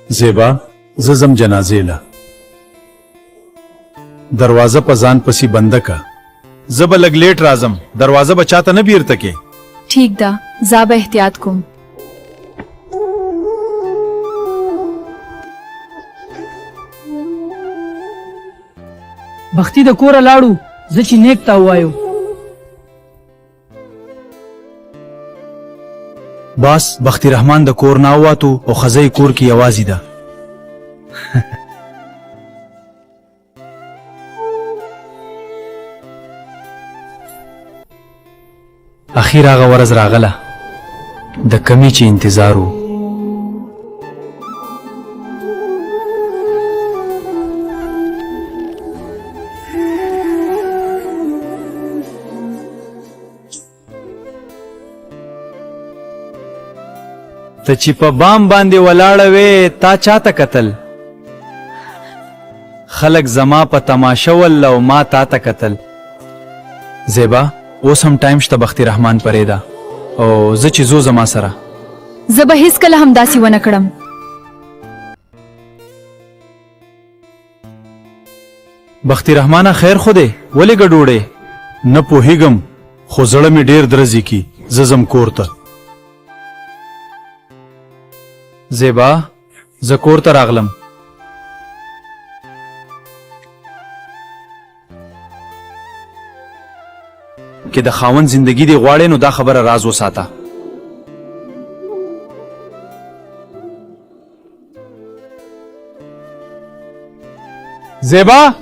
زیبا ززم جنازې له دروازه په ځان پسې بنده کا. زه به لږ لیټ راځم، دروازه به چاته نه بیرته کې. ٹھیک ده، زه به احتیاط کوم. بختي د کوره لاړو، زه چې نیک ته ووایو. باس بختی رحمان د کور نه وواتو او ښځه یې کور کې یوازې ده. اخیر هغه ورځ راغله د کمې چې انتظار و. ته چې په بام باندې ولاړه وې تا چاته کتل؟ خلک زما په تماشه ول او ما تا ته کتل. زیبا اوس هم ټایم شته بختي رحمان پرېږده او زه چې ځو زما سره. زه به هیڅکله هم داسې ونه کړم. بختي رحمانه خیر خو دی، ولې ګډوډې؟ نه پوهېږم خو زړه مې ډېر درزي کی، زه ځم کور ته. زیبا زه کور ته راغلم. که د خاوند زندگی دی غواړې نو دا خبره راز وساته. زیبا